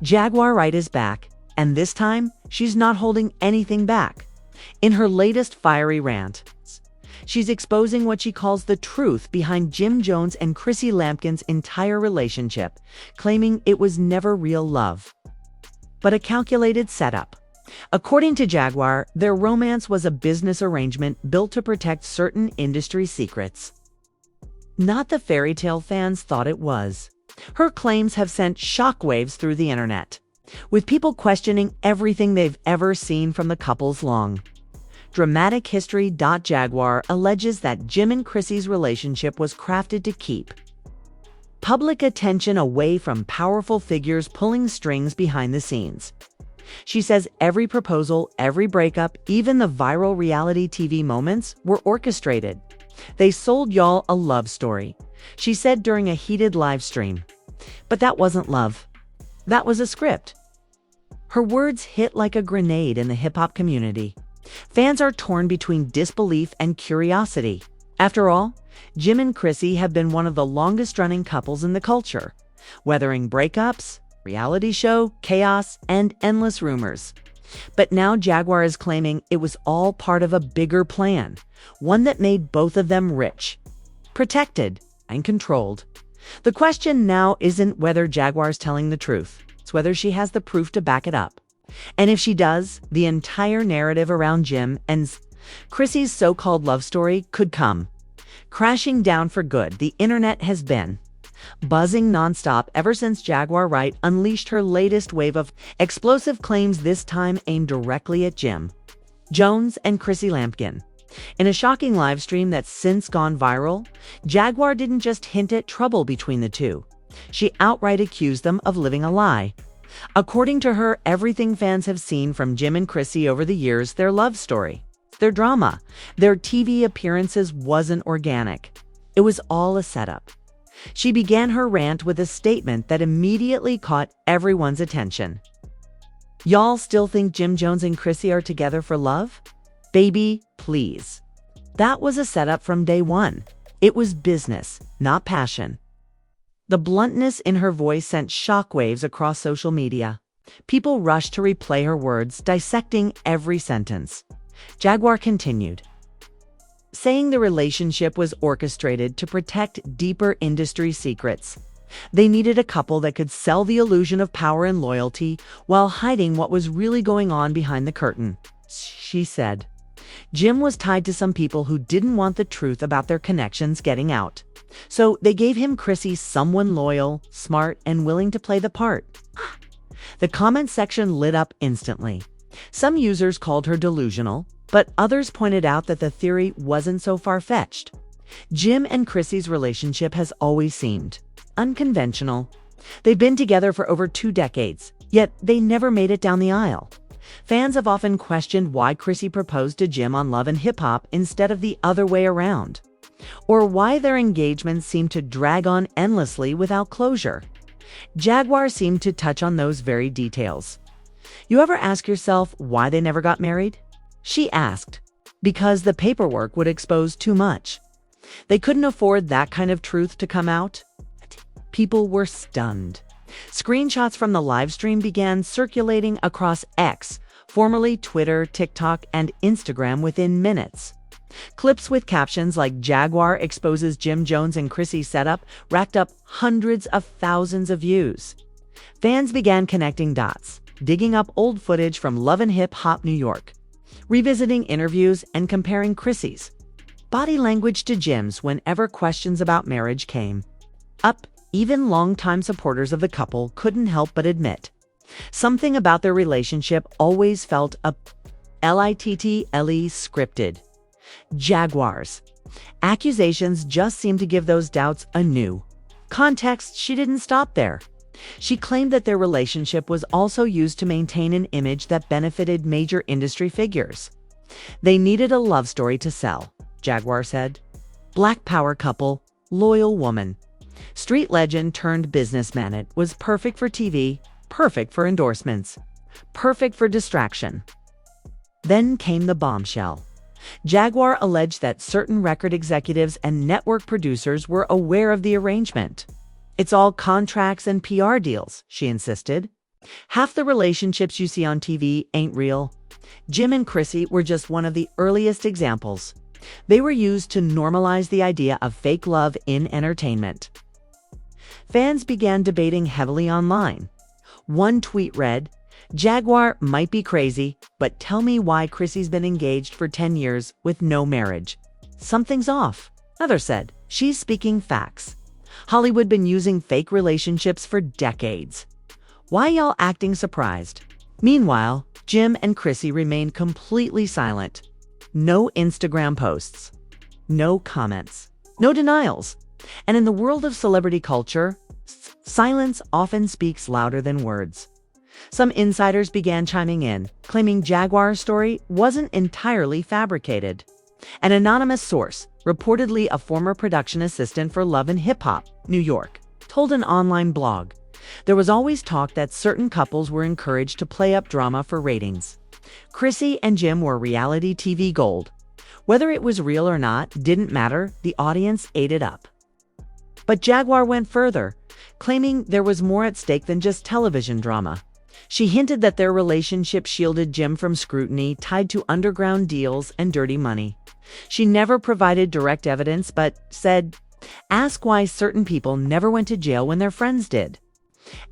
Jaguar Wright is back, and this time, she's not holding anything back. In her latest fiery rant, she's exposing what she calls the truth behind Jim Jones and Chrissy Lampkin's entire relationship, claiming it was never real love, but a calculated setup. According to Jaguar, their romance was a business arrangement built to protect certain industry secrets. Not the fairy tale fans thought it was. Her claims have sent shockwaves through the internet, with people questioning everything they've ever seen from the couple's long. DramaticHistory.Jaguar alleges that Jim and Chrissy's relationship was crafted to keep public attention away from powerful figures pulling strings behind the scenes. She says every proposal, every breakup, even the viral reality TV moments were orchestrated. They sold y'all a love story, she said during a heated live stream. But that wasn't love. That was a script. Her words hit like a grenade in the hip-hop community. Fans are torn between disbelief and curiosity. After all, Jim and Chrissy have been one of the longest-running couples in the culture, weathering breakups, reality show, chaos, and endless rumors. But now Jaguar is claiming it was all part of a bigger plan, one that made both of them rich, protected, and controlled. The question now isn't whether Jaguar's telling the truth, it's whether she has the proof to back it up. And if she does, the entire narrative around Jim and Chrissy's so-called love story could come crashing down for good. The internet has been buzzing nonstop ever since Jaguar Wright unleashed her latest wave of explosive claims, this time aimed directly at Jim Jones and Chrissy Lampkin. In a shocking live stream that's since gone viral, Jaguar didn't just hint at trouble between the two. She outright accused them of living a lie. According to her, everything fans have seen from Jim and Chrissy over the years, their love story, their drama, their TV appearances, wasn't organic. It was all a setup. She began her rant with a statement that immediately caught everyone's attention. Y'all still think Jim Jones and Chrissy are together for love? Baby, please. That was a setup from day one. It was business, not passion. The bluntness in her voice sent shockwaves across social media. People rushed to replay her words, dissecting every sentence. Jaguar continued, saying the relationship was orchestrated to protect deeper industry secrets. They needed a couple that could sell the illusion of power and loyalty while hiding what was really going on behind the curtain. She said, Jim was tied to some people who didn't want the truth about their connections getting out. So they gave him Chrissy, someone loyal, smart, and willing to play the part. The comment section lit up instantly. Some users called her delusional, but others pointed out that the theory wasn't so far-fetched. Jim and Chrissy's relationship has always seemed unconventional. They've been together for over 2 decades, yet they never made it down the aisle. Fans have often questioned why Chrissy proposed to Jim on Love and Hip Hop instead of the other way around, or why their engagement seemed to drag on endlessly without closure. Jaguar seemed to touch on those very details. You ever ask yourself why they never got married? She asked, because the paperwork would expose too much. They couldn't afford that kind of truth to come out. People were stunned. Screenshots from the live stream began circulating across X, formerly Twitter, TikTok, and Instagram within minutes. Clips with captions like Jaguar exposes Jim Jones and Chrissy setup racked up hundreds of thousands of views. Fans began connecting dots, digging up old footage from Love and Hip Hop New York, revisiting interviews and comparing Chrissy's body language to Jim's whenever questions about marriage came up. Even longtime supporters of the couple couldn't help but admit something about their relationship always felt LHHATL scripted. Jaguar's accusations just seemed to give those doubts a new context. She didn't stop there. She claimed that their relationship was also used to maintain an image that benefited major industry figures. They needed a love story to sell, Jaguar said. Black power couple, loyal woman, street legend turned businessman. It was perfect for TV, perfect for endorsements, perfect for distraction. Then came the bombshell. Jaguar alleged that certain record executives and network producers were aware of the arrangement. It's all contracts and PR deals, she insisted. Half the relationships you see on TV ain't real. Jim and Chrissy were just one of the earliest examples. They were used to normalize the idea of fake love in entertainment. Fans began debating heavily online. One tweet read, "Jaguar might be crazy, but tell me why Chrissy's been engaged for 10 years with no marriage. Something's off." Another said, "She's speaking facts. Hollywood been using fake relationships for decades. Why y'all acting surprised?" Meanwhile, Jim and Chrissy remained completely silent. No Instagram posts, no comments, no denials. And in the world of celebrity culture, silence often speaks louder than words. Some insiders began chiming in, claiming Jaguar's story wasn't entirely fabricated. An anonymous source, reportedly a former production assistant for Love and Hip Hop, New York, told an online blog, "There was always talk that certain couples were encouraged to play up drama for ratings. Chrissy and Jim were reality TV gold. Whether it was real or not didn't matter, the audience ate it up." But Jaguar went further, claiming there was more at stake than just television drama. She hinted that their relationship shielded Jim from scrutiny tied to underground deals and dirty money. She never provided direct evidence, but said, "Ask why certain people never went to jail when their friends did.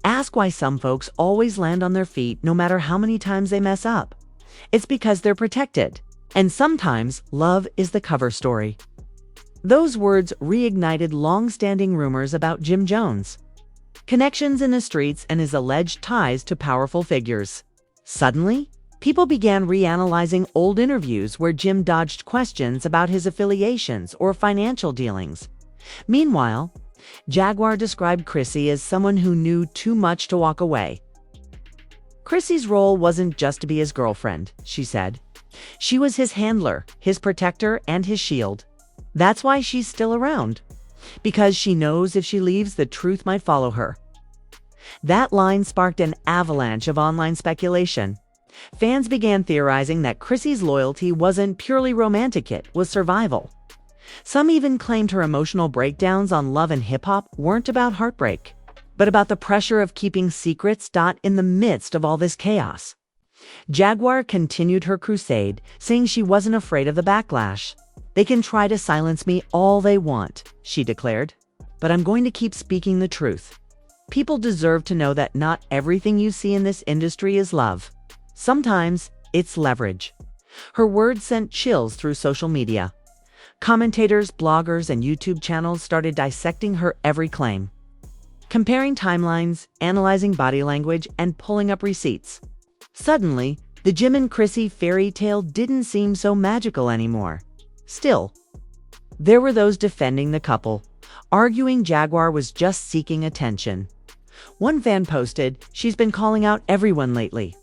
Ask why some folks always land on their feet no matter how many times they mess up. It's because they're protected. And sometimes love is the cover story." Those words reignited long-standing rumors about Jim Jones, connections in the streets, and his alleged ties to powerful figures. Suddenly, people began reanalyzing old interviews where Jim dodged questions about his affiliations or financial dealings. Meanwhile, Jaguar described Chrissy as someone who knew too much to walk away. Chrissy's role wasn't just to be his girlfriend, she said. She was his handler, his protector, and his shield. That's why she's still around. Because she knows if she leaves, the truth might follow her. That line sparked an avalanche of online speculation. Fans began theorizing that Chrissy's loyalty wasn't purely romantic, it was survival. Some even claimed her emotional breakdowns on Love and Hip Hop weren't about heartbreak, but about the pressure of keeping secrets. In the midst of all this chaos, Jaguar continued her crusade, saying she wasn't afraid of the backlash. "They can try to silence me all they want," she declared, "but I'm going to keep speaking the truth. People deserve to know that not everything you see in this industry is love. Sometimes it's leverage." Her words sent chills through social media. Commentators, bloggers, and YouTube channels started dissecting her every claim, comparing timelines, analyzing body language, and pulling up receipts. Suddenly, the Jim and Chrissy fairy tale didn't seem so magical anymore. Still, there were those defending the couple, arguing Jaguar was just seeking attention. One fan posted, "She's been calling out everyone lately.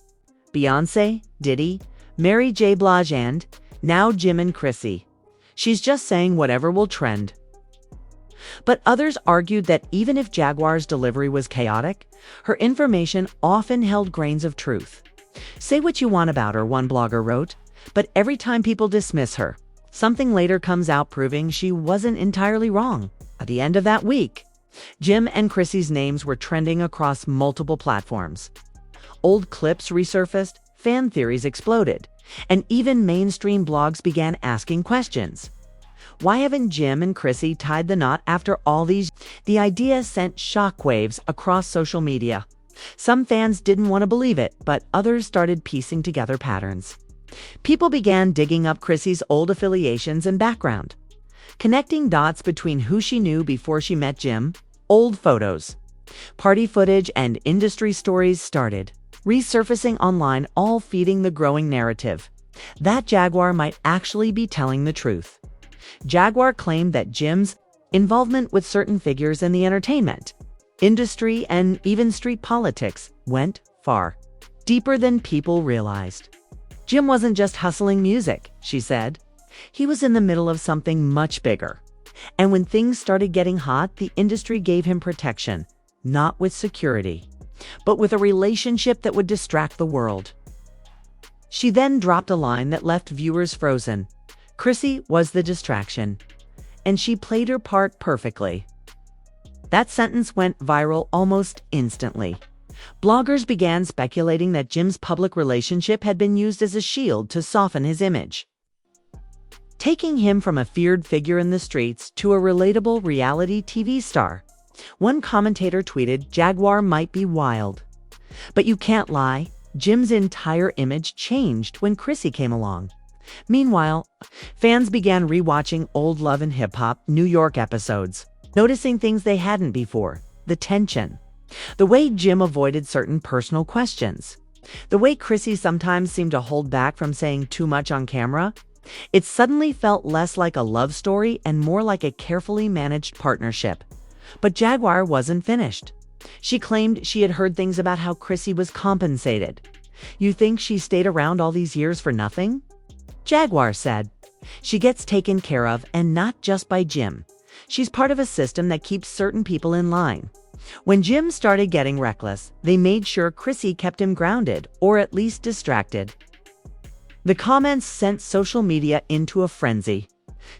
Beyoncé, Diddy, Mary J. Blige, and now Jim and Chrissy. She's just saying whatever will trend." But others argued that even if Jaguar's delivery was chaotic, her information often held grains of truth. "Say what you want about her," one blogger wrote, "but every time people dismiss her, something later comes out proving she wasn't entirely wrong." At the end of that week, Jim and Chrissy's names were trending across multiple platforms. Old clips resurfaced, fan theories exploded, and even mainstream blogs began asking questions. Why haven't Jim and Chrissy tied the knot after all these? The idea sent shockwaves across social media. Some fans didn't want to believe it, but others started piecing together patterns. People began digging up Chrissy's old affiliations and background, connecting dots between who she knew before she met Jim. Old photos, party footage, and industry stories started resurfacing online, all feeding the growing narrative that Jaguar might actually be telling the truth. Jaguar claimed that Jim's involvement with certain figures in the entertainment industry and even street politics went far deeper than people realized. Jim wasn't just hustling music, she said. He was in the middle of something much bigger. And when things started getting hot, the industry gave him protection, not with security, but with a relationship that would distract the world. She then dropped a line that left viewers frozen. Chrissy was the distraction, and she played her part perfectly. That sentence went viral almost instantly. Bloggers began speculating that Jim's public relationship had been used as a shield to soften his image, taking him from a feared figure in the streets to a relatable reality TV star. One commentator tweeted, "Jaguar might be wild, but you can't lie. Jim's entire image changed when Chrissy came along." Meanwhile, fans began rewatching old Love and Hip Hop New York episodes, noticing things they hadn't before: the tension, the way Jim avoided certain personal questions, the way Chrissy sometimes seemed to hold back from saying too much on camera. It suddenly felt less like a love story and more like a carefully managed partnership. But Jaguar wasn't finished. She claimed she had heard things about how Chrissy was compensated. "You think she stayed around all these years for nothing?" Jaguar said, "She gets taken care of, and not just by Jim. She's part of a system that keeps certain people in line. When Jim started getting reckless, they made sure Chrissy kept him grounded, or at least distracted." The comments sent social media into a frenzy.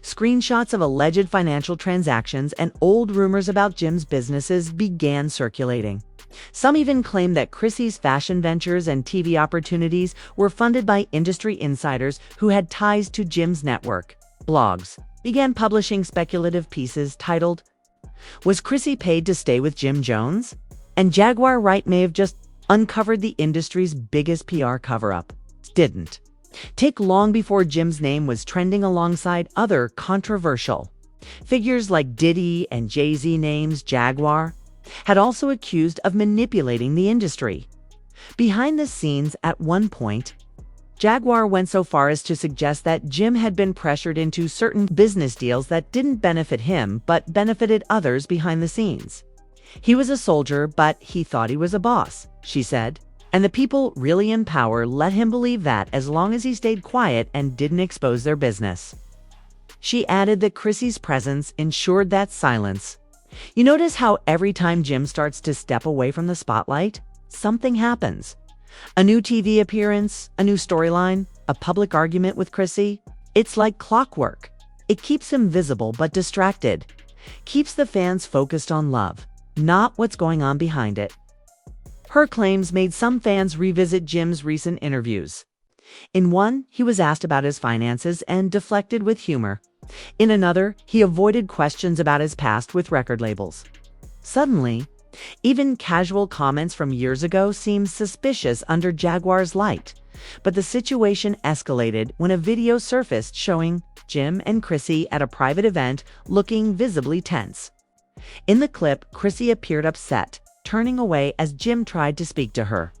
Screenshots of alleged financial transactions and old rumors about Jim's businesses began circulating. Some even claimed that Chrissy's fashion ventures and TV opportunities were funded by industry insiders who had ties to Jim's network. Blogs began publishing speculative pieces titled, "Was Chrissy paid to stay with Jim Jones?" And Jaguar Wright may have just uncovered the industry's biggest PR cover-up. Didn't take long before Jim's name was trending alongside other controversial figures like Diddy and Jay-Z. Names Jaguar had also accused of manipulating the industry. Behind the scenes, at one point, Jaguar went so far as to suggest that Jim had been pressured into certain business deals that didn't benefit him but benefited others behind the scenes. "He was a soldier, but he thought he was a boss," she said. "And the people really in power let him believe that as long as he stayed quiet and didn't expose their business." She added that Chrissy's presence ensured that silence. You notice how every time Jim starts to step away from the spotlight, something happens. A new TV appearance, a new storyline, a public argument with Chrissy. It's like clockwork. It keeps him visible but distracted. Keeps the fans focused on love, not what's going on behind it. Her claims made some fans revisit Jim's recent interviews. In one, he was asked about his finances and deflected with humor. In another, he avoided questions about his past with record labels. Suddenly, even casual comments from years ago seemed suspicious under Jaguar's light. But the situation escalated when a video surfaced showing Jim and Chrissy at a private event looking visibly tense. In the clip, Chrissy appeared upset, turning away as Jim tried to speak to her.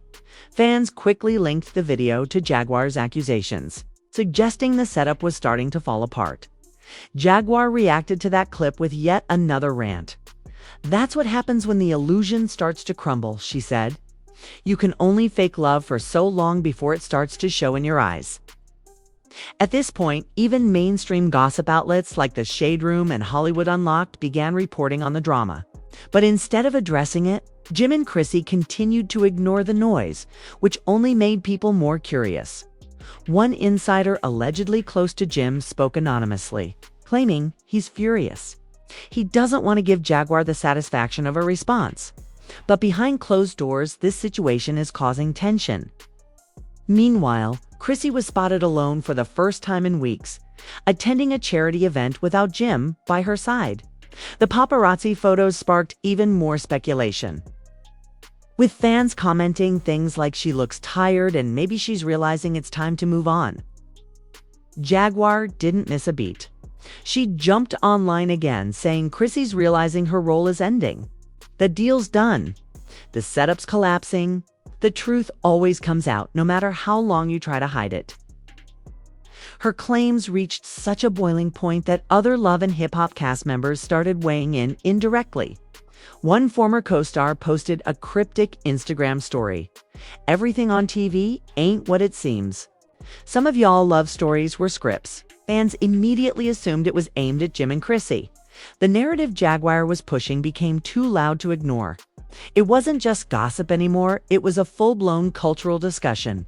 Fans quickly linked the video to Jaguar's accusations, suggesting the setup was starting to fall apart. Jaguar reacted to that clip with yet another rant. "That's what happens when the illusion starts to crumble," she said. "You can only fake love for so long before it starts to show in your eyes." At this point, even mainstream gossip outlets like The Shade Room and Hollywood Unlocked began reporting on the drama. But instead of addressing it, Jim and Chrissy continued to ignore the noise, which only made people more curious. One insider allegedly close to Jim spoke anonymously, claiming he's furious. He doesn't want to give Jaguar the satisfaction of a response. But behind closed doors, this situation is causing tension. Meanwhile, Chrissy was spotted alone for the first time in weeks, attending a charity event without Jim by her side. The paparazzi photos sparked even more speculation, with fans commenting things like she looks tired and maybe she's realizing it's time to move on. Jaguar didn't miss a beat. She jumped online again, saying Chrissy's realizing her role is ending. The deal's done. The setup's collapsing. The truth always comes out, no matter how long you try to hide it. Her claims reached such a boiling point that other Love and Hip Hop cast members started weighing in indirectly. One former co-star posted a cryptic Instagram story. "Everything on TV ain't what it seems. Some of y'all love stories were scripts." Fans immediately assumed it was aimed at Jim and Chrissy. The narrative Jaguar was pushing became too loud to ignore. It wasn't just gossip anymore, it was a full-blown cultural discussion.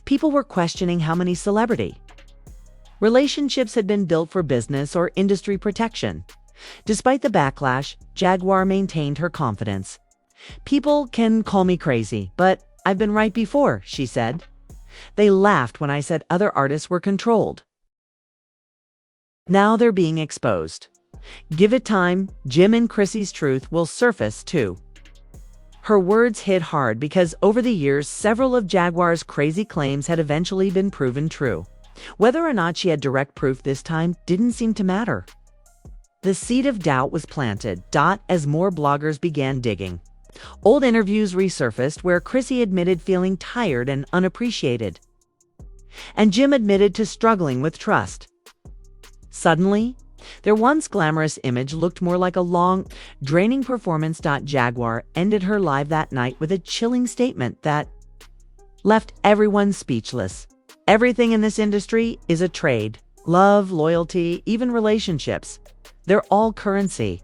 People were questioning how many celebrity relationships had been built for business or industry protection. Despite the backlash, Jaguar maintained her confidence. "People can call me crazy, but I've been right before," she said. "They laughed when I said other artists were controlled. Now they're being exposed. Give it time, Jim and Chrissy's truth will surface too." Her words hit hard because over the years, several of Jaguar's crazy claims had eventually been proven true. Whether or not she had direct proof this time didn't seem to matter. The seed of doubt was planted, as more bloggers began digging. Old interviews resurfaced where Chrissy admitted feeling tired and unappreciated. And Jim admitted to struggling with trust. Suddenly, their once glamorous image looked more like a long, draining performance. Jaguar ended her live that night with a chilling statement that left everyone speechless. "Everything in this industry is a trade. Love, loyalty, even relationships. They're all currency.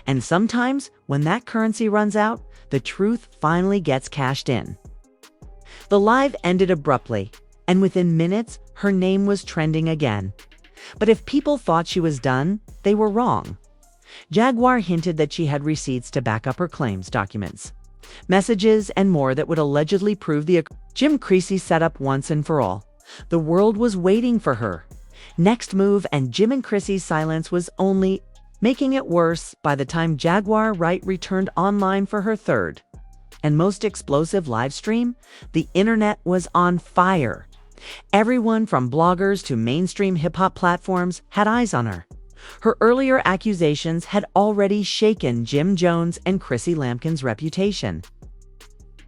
And sometimes, when that currency runs out, the truth finally gets cashed in." The live ended abruptly, and within minutes, her name was trending again. But if people thought she was done, they were wrong. Jaguar hinted that she had receipts to back up her claims, documents, messages, and more that would allegedly prove Jim Chrissy set up once and for all. The world was waiting for her next move, and Jim and Chrissy's silence was only making it worse by the time Jaguar Wright returned online for her third and most explosive live stream. The internet was on fire. Everyone from bloggers to mainstream hip-hop platforms had eyes on her. Her earlier accusations had already shaken Jim Jones and Chrissy Lampkin's reputation.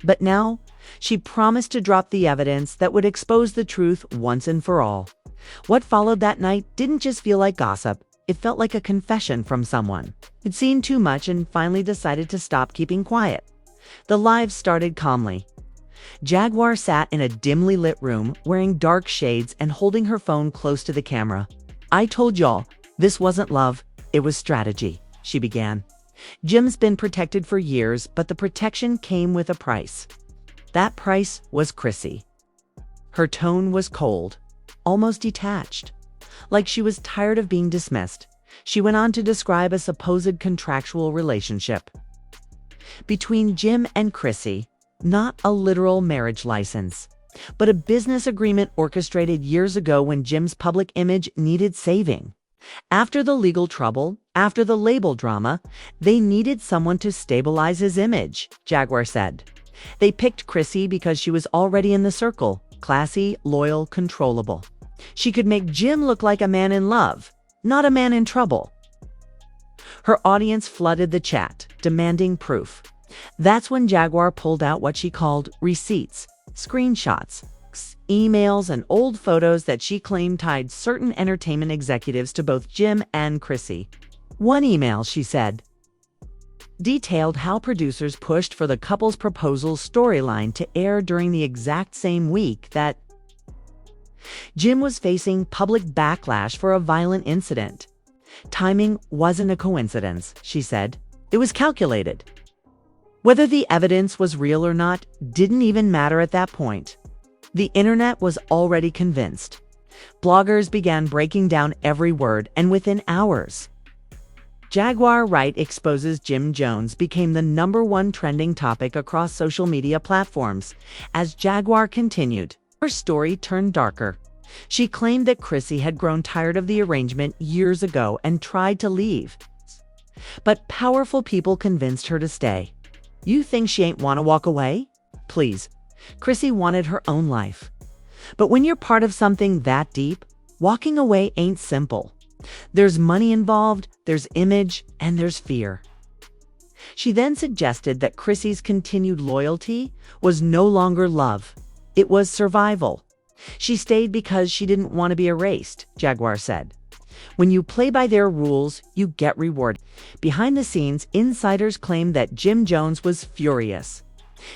But now, she promised to drop the evidence that would expose the truth once and for all. What followed that night didn't just feel like gossip, it felt like a confession from someone who'd seen too much and finally decided to stop keeping quiet. The live started calmly. Jaguar sat in a dimly lit room, wearing dark shades and holding her phone close to the camera. "I told y'all, this wasn't love, it was strategy," she began. "Jim's been protected for years, but the protection came with a price. That price was Chrissy." Her tone was cold, almost detached, like she was tired of being dismissed. She went on to describe a supposed contractual relationship between Jim and Chrissy. Not a literal marriage license, but a business agreement orchestrated years ago when Jim's public image needed saving. After the legal trouble, after the label drama, they needed someone to stabilize his image, Jaguar said. They picked Chrissy because she was already in the circle, classy, loyal, controllable. She could make Jim look like a man in love, not a man in trouble. Her audience flooded the chat, demanding proof. That's when Jaguar pulled out what she called receipts, screenshots, emails, and old photos that she claimed tied certain entertainment executives to both Jim and Chrissy. One email, she said, detailed how producers pushed for the couple's proposal storyline to air during the exact same week that Jim was facing public backlash for a violent incident. "Timing wasn't a coincidence," she said. "It was calculated." Whether the evidence was real or not didn't even matter at that point. The internet was already convinced. Bloggers began breaking down every word, and within hours, Jaguar Wright exposes Jim Jones became the #1 trending topic across social media platforms. As Jaguar continued, her story turned darker. She claimed that Chrissy had grown tired of the arrangement years ago and tried to leave. But powerful people convinced her to stay. "You think she ain't want to walk away?" Please. Chrissy wanted her own life. But when you're part of something that deep, walking away ain't simple. There's money involved, there's image, and there's fear. She then suggested that Chrissy's continued loyalty was no longer love. It was survival. She stayed because she didn't want to be erased, Jaguar said. When you play by their rules, you get rewarded. Behind the scenes, insiders claimed that Jim Jones was furious.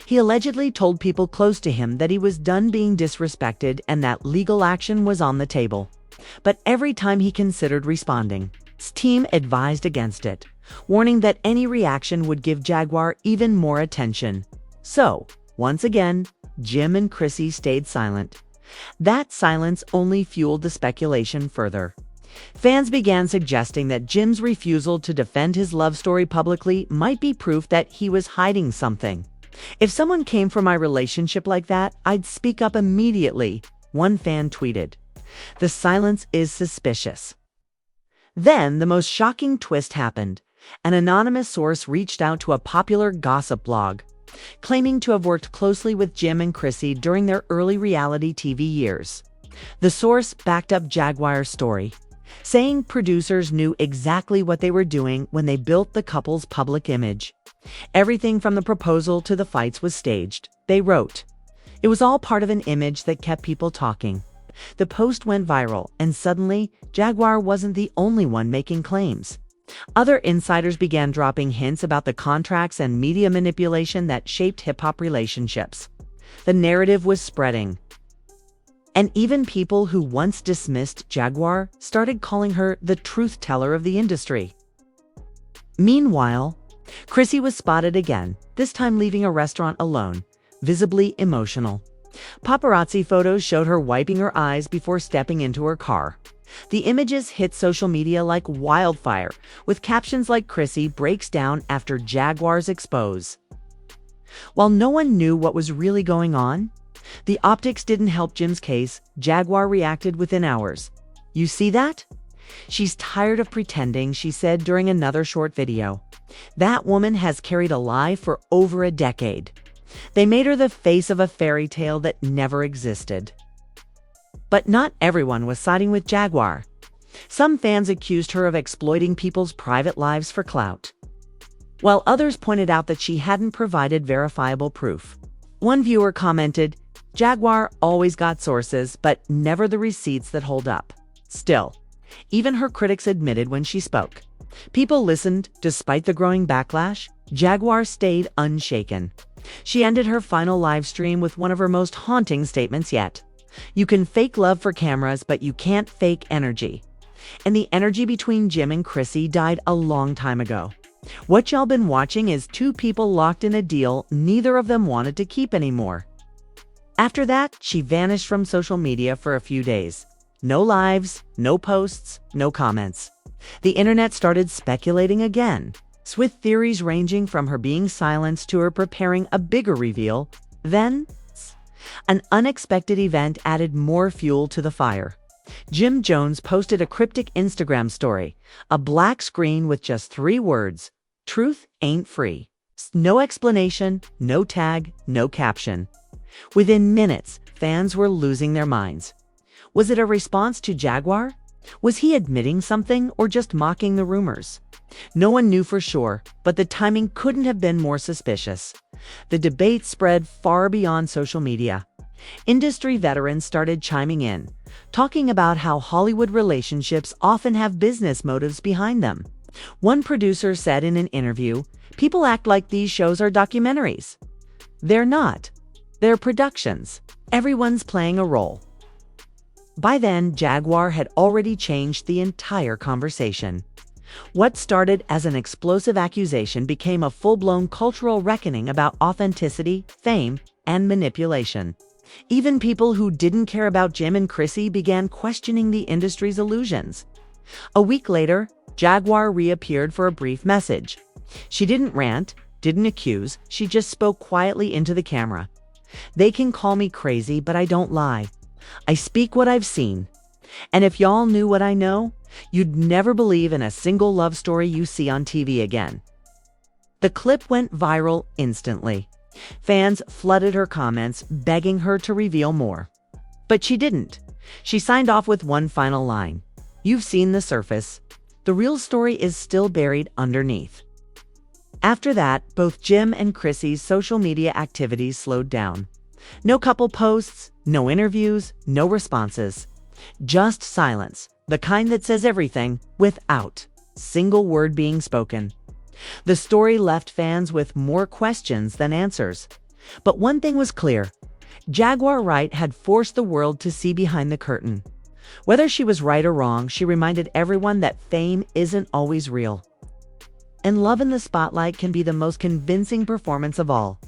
He allegedly told people close to him that he was done being disrespected and that legal action was on the table. But every time he considered responding, his team advised against it, warning that any reaction would give Jaguar even more attention. So, once again, Jim and Chrissy stayed silent. That silence only fueled the speculation further. Fans began suggesting that Jim's refusal to defend his love story publicly might be proof that he was hiding something. "If someone came for my relationship like that, I'd speak up immediately," one fan tweeted. "The silence is suspicious." Then the most shocking twist happened. An anonymous source reached out to a popular gossip blog, claiming to have worked closely with Jim and Chrissy during their early reality TV years. The source backed up Jaguar's story, saying producers knew exactly what they were doing when they built the couple's public image. Everything from the proposal to the fights was staged, they wrote. It was all part of an image that kept people talking. The post went viral, and suddenly, Jaguar wasn't the only one making claims. Other insiders began dropping hints about the contracts and media manipulation that shaped hip-hop relationships. The narrative was spreading. And even people who once dismissed Jaguar started calling her the truth teller of the industry. Meanwhile, Chrissy was spotted again, this time leaving a restaurant alone, visibly emotional. Paparazzi photos showed her wiping her eyes before stepping into her car. The images hit social media like wildfire, with captions like "Chrissy breaks down after Jaguar's expose." While no one knew what was really going on, the optics didn't help Jim's case. Jaguar reacted within hours. "You see that? She's tired of pretending," she said during another short video. "That woman has carried a lie for over a decade. They made her the face of a fairy tale that never existed." But not everyone was siding with Jaguar. Some fans accused her of exploiting people's private lives for clout, while others pointed out that she hadn't provided verifiable proof. One viewer commented, "Jaguar always got sources, but never the receipts that hold up." Still, even her critics admitted when she spoke. People listened despite the growing backlash. Jaguar stayed unshaken. She ended her final live stream with one of her most haunting statements yet. "You can fake love for cameras, but you can't fake energy." And the energy between Jim and Chrissy died a long time ago. What y'all been watching is two people locked in a deal neither of them wanted to keep anymore. After that, she vanished from social media for a few days. No lives, no posts, no comments. The internet started speculating again, with theories ranging from her being silenced to her preparing a bigger reveal. Then, an unexpected event added more fuel to the fire. Jim Jones posted a cryptic Instagram story, a black screen with just 3 words, "Truth ain't free." No explanation, no tag, no caption. Within minutes, fans were losing their minds. Was it a response to Jaguar? Was he admitting something or just mocking the rumors? No one knew for sure, but the timing couldn't have been more suspicious. The debate spread far beyond social media. Industry veterans started chiming in, talking about how Hollywood relationships often have business motives behind them. One producer said in an interview, "People act like these shows are documentaries. They're not. They're productions. Everyone's playing a role." By then, Jaguar had already changed the entire conversation. What started as an explosive accusation became a full-blown cultural reckoning about authenticity, fame, and manipulation. Even people who didn't care about Jim and Chrissy began questioning the industry's illusions. A week later, Jaguar reappeared for a brief message. She didn't rant, didn't accuse, she just spoke quietly into the camera. "They can call me crazy, but I don't lie. I speak what I've seen. And if y'all knew what I know, you'd never believe in a single love story you see on TV again." The clip went viral instantly. Fans flooded her comments, begging her to reveal more. But she didn't. She signed off with one final line. "You've seen the surface. The real story is still buried underneath." After that, both Jim and Chrissy's social media activities slowed down. No couple posts, no interviews, no responses. Just silence, the kind that says everything without a single word being spoken. The story left fans with more questions than answers. But one thing was clear. Jaguar Wright had forced the world to see behind the curtain. Whether she was right or wrong, she reminded everyone that fame isn't always real. And love in the spotlight can be the most convincing performance of all.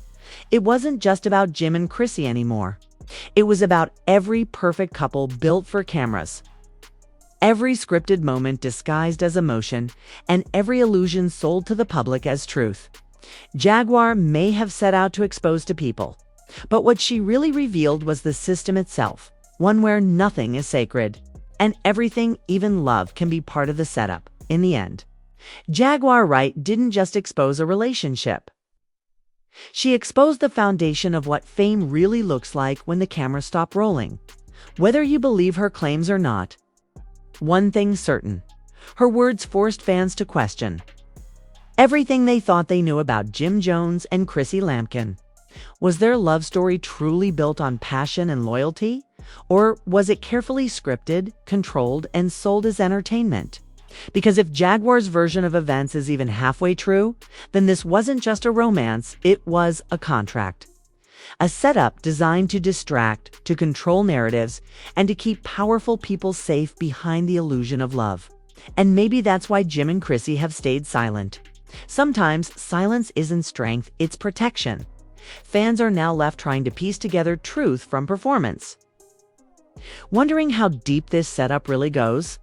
It wasn't just about Jim and Chrissy anymore. It was about every perfect couple built for cameras. Every scripted moment disguised as emotion, and every illusion sold to the public as truth. Jaguar may have set out to expose to people, but what she really revealed was the system itself, one where nothing is sacred, and everything, even love, can be part of the setup. In the end, Jaguar Wright didn't just expose a relationship. She exposed the foundation of what fame really looks like when the cameras stop rolling. Whether you believe her claims or not, one thing's certain: her words forced fans to question everything they thought they knew about Jim Jones and Chrissy Lampkin. Was their love story truly built on passion and loyalty? Or was it carefully scripted, controlled, and sold as entertainment? Because if Jaguar's version of events is even halfway true, then this wasn't just a romance, it was a contract. A setup designed to distract, to control narratives, and to keep powerful people safe behind the illusion of love. And maybe that's why Jim and Chrissy have stayed silent. Sometimes silence isn't strength, it's protection. Fans are now left trying to piece together truth from performance. Wondering how deep this setup really goes?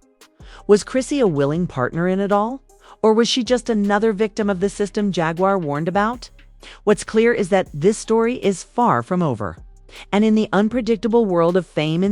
Was Chrissy a willing partner in it all? Or was she just another victim of the system Jaguar warned about? What's clear is that this story is far from over. And in the unpredictable world of fame and